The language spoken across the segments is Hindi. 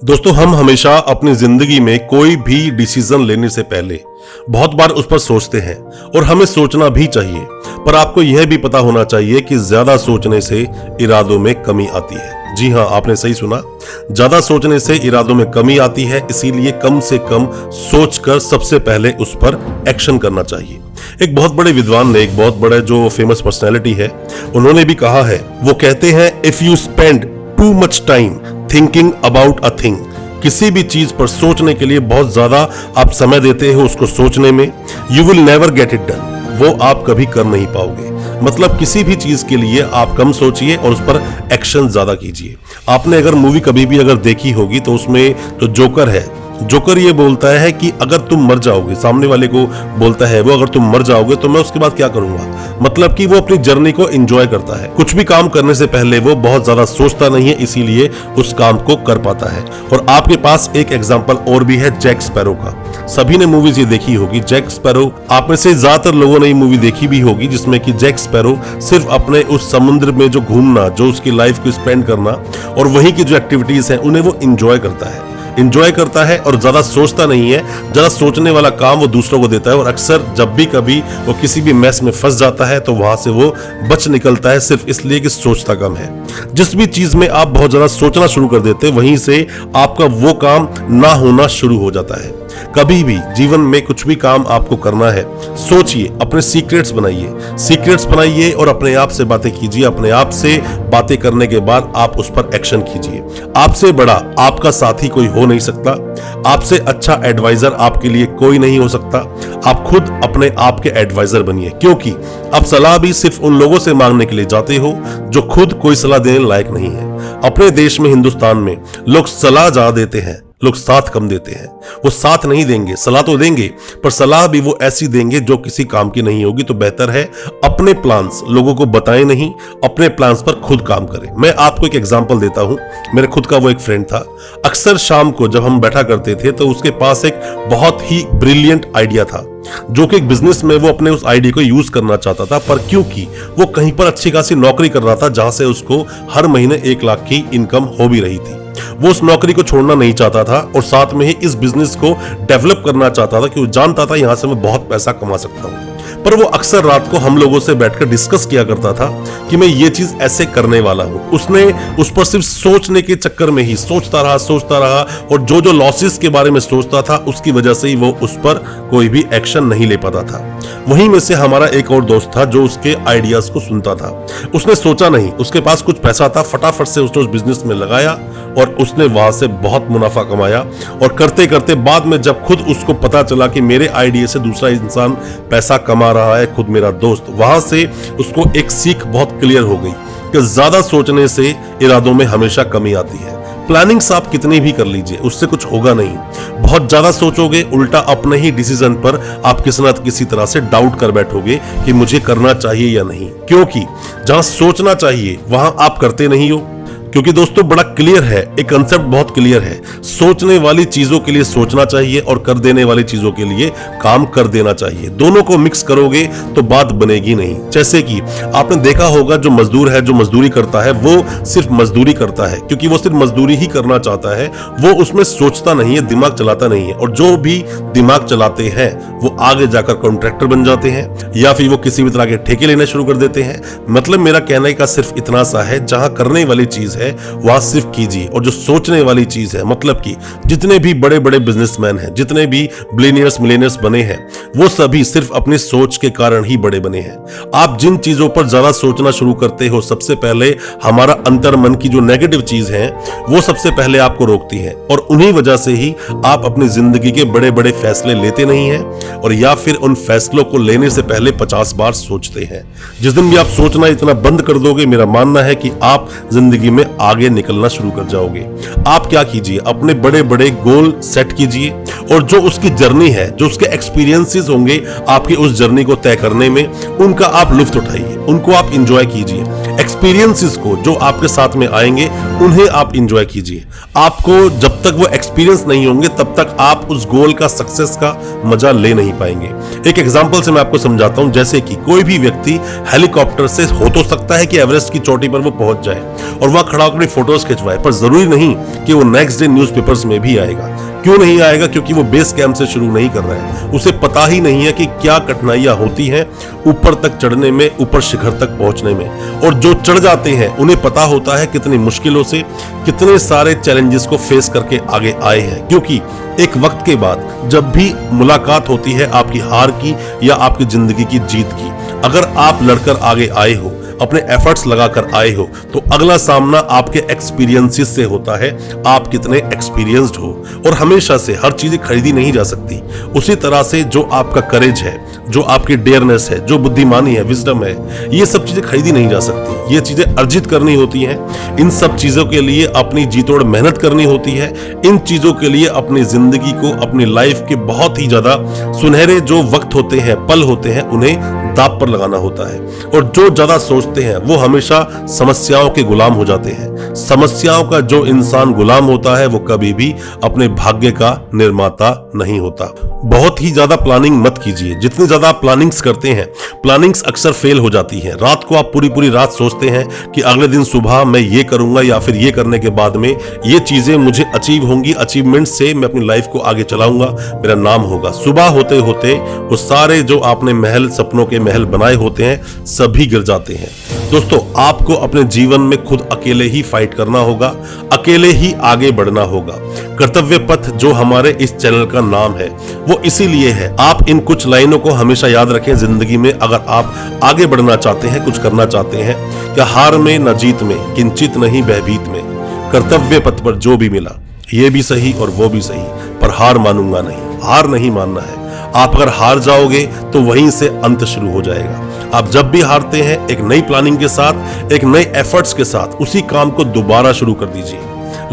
दोस्तों, हम हमेशा अपनी जिंदगी में कोई भी डिसीजन लेने से पहले बहुत बार उस पर सोचते हैं और हमें सोचना भी चाहिए। पर आपको यह भी पता होना चाहिए कि ज्यादा सोचने से इरादों में कमी आती है। जी हां, आपने सही सुना, ज्यादा सोचने से इरादों में कमी आती है। इसीलिए कम से कम सोचकर सबसे पहले उस पर एक्शन करना चाहिए। एक बहुत बड़े विद्वान ने, एक बहुत बड़े जो फेमस पर्सनैलिटी है, उन्होंने भी कहा है, वो कहते हैं, if you spend too much time thinking about a thing, किसी भी चीज पर सोचने के लिए बहुत ज्यादा आप समय देते हो उसको सोचने में, you will never get it done, वो आप कभी कर नहीं पाओगे। मतलब किसी भी चीज के लिए आप कम सोचिए और उस पर एक्शन ज्यादा कीजिए। आपने अगर मूवी कभी भी अगर देखी होगी तो उसमें जो जोकर है, जोकर ये बोलता है कि अगर तुम मर जाओगे, सामने वाले को बोलता है वो, अगर तुम मर जाओगे तो मैं उसके बाद क्या करूंगा। मतलब कि वो अपनी जर्नी को एंजॉय करता है। कुछ भी काम करने से पहले वो बहुत ज्यादा सोचता नहीं है, इसीलिए उस काम को कर पाता है। और आपके पास एक एग्जांपल और भी है, जैक स्पैरो का। सभी ने मूवीज ये देखी होगी, जैक स्पैरो। आप में से ज्यादातर लोगों ने ये मूवी देखी भी होगी, जिसमें कि जैक स्पैरो सिर्फ अपने उस समुद्र में जो घूमना, जो उसकी लाइफ को स्पेंड करना और वहीं की जो एक्टिविटीज हैं उन्हें वो एंजॉय करता है और ज्यादा सोचता नहीं है। ज्यादा सोचने वाला काम वो दूसरों को देता है और अक्सर जब भी कभी वो किसी भी मैस में फंस जाता है तो वहां से वो बच निकलता है, सिर्फ इसलिए कि सोचता कम है। जिस भी चीज में आप बहुत ज्यादा सोचना शुरू कर देते हैं, वहीं से आपका वो काम ना होना शुरू हो जाता है। कभी भी जीवन में कुछ भी काम आपको करना है, सोचिए, अपने सीक्रेट्स बनाइए और अपने आप से बातें कीजिए। अपने आप से बातें करने के बाद आप उस पर एक्शन कीजिए। आपसे बड़ा आपका साथी कोई हो नहीं सकता, आपसे अच्छा एडवाइजर आपके लिए कोई नहीं हो सकता। आप खुद अपने आप के एडवाइजर बनिए, क्योंकि आप सलाह भी सिर्फ उन लोगों से मांगने के लिए जाते हो जो खुद कोई सलाह देने लायक नहीं है। अपने देश में, हिंदुस्तान में, लोग सलाह ज्यादा देते हैं, लोग साथ कम देते हैं। वो साथ नहीं देंगे, सलाह तो देंगे, पर सलाह भी वो ऐसी देंगे जो किसी काम की नहीं होगी। तो बेहतर है अपने प्लान्स लोगों को बताएं नहीं, अपने प्लान्स पर खुद काम करें। मैं आपको एक एग्जांपल देता हूं। मेरे खुद का वो एक फ्रेंड था। अक्सर शाम को जब हम बैठा करते थे तो उसके पास एक बहुत ही ब्रिलियंट आइडिया था, जो कि एक बिजनेस में वो अपने उस आइडिया को यूज करना चाहता था। पर क्योंकि वो कहीं पर अच्छी खासी नौकरी कर रहा था जहां से उसको हर महीने 1 लाख की इनकम हो भी रही थी, वो उस नौकरी को छोड़ना नहीं चाहता था और साथ में ही इस बिजनेस को डेवलप करना चाहता था, क्योंकि वो जानता था यहां से मैं बहुत पैसा कमा सकता हूं। पर वो अक्सर रात को हम लोगों से बैठकर डिस्कस किया करता था कि मैं ये चीज ऐसे करने वाला हूं। उसने उस पर सिर्फ सोचने के चक्कर में ही सोचता रहा और जो लॉसेस के बारे में सोचता था उसकी वजह से ही वो उस पर कोई भी एक्शन नहीं ले पाता था। वहीं में से हमारा एक और दोस्त था जो उसके आइडियाज को सुनता था। उसने सोचा नहीं, उसके पास कुछ पैसा था, फटाफट से उसने उस बिजनेस में लगाया और उसने वहां से बहुत मुनाफा कमाया। और करते करते बाद में जब खुद उसको पता चला कि मेरे आइडिया से दूसरा इंसान पैसा कमा रहा है, खुद मेरा दोस्त, वहां से उसको एक सीख बहुत क्लियर हो गई कि ज्यादा सोचने से इरादों में हमेशा कमी आती है। प्लानिंग्स आप कितनी भी कर लीजिए, उससे कुछ होगा नहीं। बहुत ज्यादा सोचोगे, उल्टा अपने ही डिसीजन पर आप किसी न किसी तरह से डाउट कर बैठोगे कि मुझे करना चाहिए या नहीं, क्योंकि जहां सोचना चाहिए वहां आप करते नहीं हो। क्योंकि दोस्तों बड़ा क्लियर है, एक कंसेप्ट बहुत क्लियर है, सोचने वाली चीजों के लिए सोचना चाहिए और कर देने वाली चीजों के लिए काम कर देना चाहिए। दोनों को मिक्स करोगे तो बात बनेगी नहीं। जैसे कि आपने देखा होगा, जो मजदूर है, जो मजदूरी करता है, वो सिर्फ मजदूरी करता है क्योंकि वो सिर्फ मजदूरी ही करना चाहता है, वो उसमें सोचता नहीं है, दिमाग चलाता नहीं है। और जो भी दिमाग चलाते हैं वो आगे जाकर कॉन्ट्रैक्टर बन जाते हैं या फिर वो किसी भी तरह के ठेके लेने शुरू कर देते हैं। मतलब मेरा कहने का सिर्फ इतना सा है, जहां करने वाली चीज है वहां सिर्फ कीजिए, और जो सोचने वाली चीज है, मतलब कि जितने भी बड़े बड़े बिजनेसमैन हैं, जितने भी बिलियनियर्स मिलियनियर्स बने हैं, वो सभी सिर्फ अपनी सोच के कारण ही बड़े बने हैं। आप जिन चीजों पर ज्यादा सोचना शुरू करते हो, सबसे पहले हमारा अंतर्मन की जो नेगेटिव चीज है वो सबसे पहले आपको रोकती है, और उन्हीं वजह से ही आप अपनी जिंदगी के बड़े बड़े फैसले लेते नहीं हैं, और या फिर उन फैसलों को लेने से पहले 50 बार सोचते हैं। जिस दिन भी आप सोचना इतना बंद कर दोगे, मेरा मानना है कि आप जिंदगी में आगे निकलना शुरू कर जाओगे। आप क्या कीजिए, अपने बड़े बड़े गोल सेट कीजिए और जो उसकी जर्नी है, जो उसके एक्सपीरियंसेस होंगे आपकी उस जर्नी को तय करने में, उनका आप लुत्फ उठाइए, उनको आप एंजॉय कीजिए। एक्सपीरियंसेस को जो आपके साथ में आएंगे उन्हें आप इंजॉय कीजिए। आपको जब तक वो एक्सपीरियंस नहीं होंगे तब तक आप उस गोल का, सक्सेस का मजा ले नहीं पाएंगे। एक एग्जांपल से मैं आपको समझाता हूं। जैसे कि कोई भी व्यक्ति हेलीकॉप्टर से हो तो सकता है कि एवरेस्ट की चोटी पर वो पहुंच जाए और वहां खड़ा होकर अपनी फोटोज खिंचवाए, पर जरूरी नहीं कि वो नेक्स्ट डे न्यूज़पेपर्स में भी आएगा। क्यों नहीं आएगा? क्योंकि वो बेस कैंप से शुरू नहीं कर रहा है। उसे पता ही नहीं है कि क्या कठिनाइयां होती हैं ऊपर तक चढ़ने में, ऊपर शिखर तक पहुंचने में। और जो चढ़ जाते हैं उन्हें पता होता है कितनी मुश्किलों से, कितने सारे चैलेंजेस को फेस करके आगे आए हैं। क्योंकि एक वक्त के बाद जब भी मुलाकात होती है आपकी हार की या आपकी जिंदगी की जीत की, अगर आप लड़कर आगे आए हो, अपने एफर्ट्स लगाकर आए हो, तो अगला सामना आपके एक्सपीरियंसेस से होता है, आप कितने एक्सपीरियंस्ड हो। और हमेशा से हर चीजें खरीदी नहीं जा सकती। उसी तरह से जो आपका करेज है, जो आपकी डेयरनेस है, जो बुद्धिमानी है, विजडम है, ये सब चीजें खरीदी नहीं जा सकती। ये चीजें अर्जित करनी होती हैं। इन सब चीजों के लिए अपनी जी तोड़ मेहनत करनी होती है। इन चीजों के लिए अपनी जिंदगी को, अपनी लाइफ के बहुत ही ज्यादा सुनहरे जो वक्त होते हैं, पल होते हैं, उन्हें दांव पर लगाना होता है। और जो ज्यादा सोचते हैं वो हमेशा समस्याओं के गुलाम हो जाते हैं। समस्याओं का जो इंसान गुलाम होता है वो कभी भी अपने भाग्य का निर्माता नहीं होता। बहुत ही ज्यादा प्लानिंग मत कीजिए। जितनी ज्यादा आप प्लानिंग्स करते हैं, प्लानिंग्स अक्सर फेल हो जाती है। रात को आप पूरी पूरी रात सोचते हैं कि अगले दिन सुबह मैं ये करूंगा या फिर ये करने के बाद में ये चीजें मुझे अचीव होंगी, अचीवमेंट से मैं अपनी लाइफ को आगे चलाऊंगा, मेरा नाम होगा। सुबह होते होते वो सारे जो आपने महल, सपनों के महल बनाए होते हैं, सभी गिर जाते हैं। दोस्तों, आपको अपने जीवन में खुद अकेले ही फाइट करना होगा, अकेले ही आगे बढ़ना होगा। कर्तव्य पथ जो हमारे इस चैनल का नाम है वो इसीलिए है। आप इन कुछ लाइनों को हमेशा याद रखें जिंदगी में। अगर आप आगे बढ़ना चाहते हैं, कुछ करना चाहते हैं, क्या हार में न जीत में, किंचित नहीं भयभीत में, कर्तव्य पथ पर जो भी मिला, ये भी सही और वो भी सही, पर हार मानूंगा नहीं। हार नहीं मानना है। आप अगर हार जाओगे तो वहीं से अंत शुरू हो जाएगा। आप जब भी हारते हैं, एक नई प्लानिंग के साथ, एक नए एफर्ट्स के साथ उसी काम को दोबारा शुरू कर दीजिए।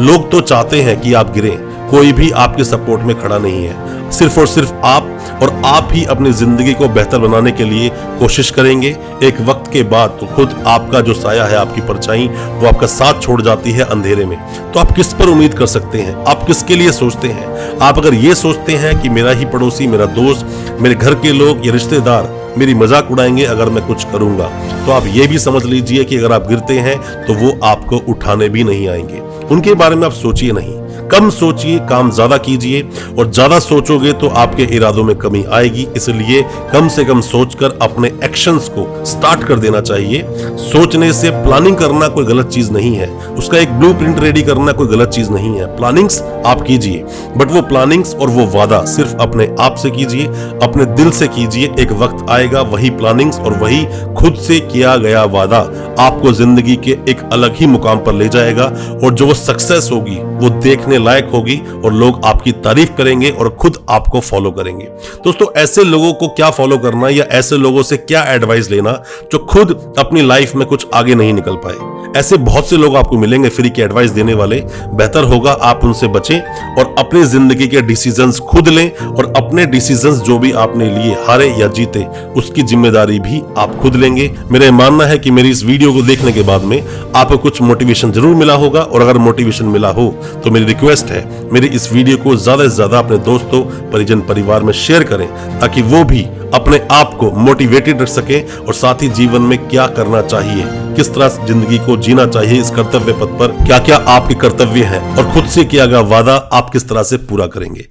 लोग तो चाहते हैं कि आप गिरें, कोई भी आपके सपोर्ट में खड़ा नहीं है। सिर्फ और सिर्फ आप और आप ही अपनी जिंदगी को बेहतर बनाने के लिए कोशिश करेंगे। एक वक्त के बाद तो खुद आपका जो साया है, आपकी परछाई, वो आपका साथ छोड़ जाती है अंधेरे में। तो आप किस पर उम्मीद कर सकते हैं? आप किसके लिए सोचते हैं? आप अगर ये सोचते हैं कि मेरा ही पड़ोसी, मेरा दोस्त, मेरे घर के लोग या रिश्तेदार मेरी मजाक उड़ाएंगे अगर मैं कुछ करूंगा, तो आप ये भी समझ लीजिए कि अगर आप गिरते हैं तो वो आपको उठाने भी नहीं आएंगे। उनके बारे में आप सोचिए नहीं। कम सोचिए, काम ज्यादा कीजिए। और ज्यादा सोचोगे तो आपके इरादों में कमी आएगी। इसलिए कम से कम सोचकर अपने एक्शंस को स्टार्ट कर देना चाहिए। सोचने से प्लानिंग करना कोई गलत चीज नहीं है, उसका एक ब्लूप्रिंट रेडी करना कोई गलत चीज नहीं है। प्लानिंग्स आप कीजिए, बट वो प्लानिंग्स और वो वादा सिर्फ अपने आप से कीजिए, अपने दिल से कीजिए। एक वक्त आएगा वही प्लानिंग्स और वही खुद से किया गया वादा आपको जिंदगी के एक अलग ही मुकाम पर ले जाएगा। और जो वो सक्सेस होगी वो देखने लायक होगी और लोग आपकी तारीफ करेंगे और खुद आपको फॉलो करेंगे। दोस्तों, ऐसे लोगों को क्या फॉलो करना या ऐसे लोगों से क्या एडवाइस लेना जो खुद अपनी लाइफ में कुछ आगे नहीं निकल पाए। ऐसे बहुत से लोग आपको मिलेंगे फ्री की एडवाइस देने वाले। बेहतर होगा आप उनसे बचें और अपनी जिंदगी के डिसीजंस खुद लें। और अपने डिसीजंस जो भी आपने लिए, हारे या जीते, उसकी जिम्मेदारी भी आप खुद लेंगे। मेरा मानना है कि मेरी इस वीडियो को देखने के बाद में आपको कुछ मोटिवेशन जरूर मिला होगा। और अगर मोटिवेशन मिला हो तो मेरी रिक्वेस्ट है, मेरी इस वीडियो को ज्यादा से ज्यादा अपने दोस्तों, परिजन, परिवार में शेयर करें ताकि वो भी अपने आप को मोटिवेटेड रख सके और साथ ही जीवन में क्या करना चाहिए, किस तरह जिंदगी को जीना चाहिए, इस कर्तव्य पथ पर क्या क्या आपके कर्तव्य हैं और खुद से किया गया वादा आप किस तरह से पूरा करेंगे।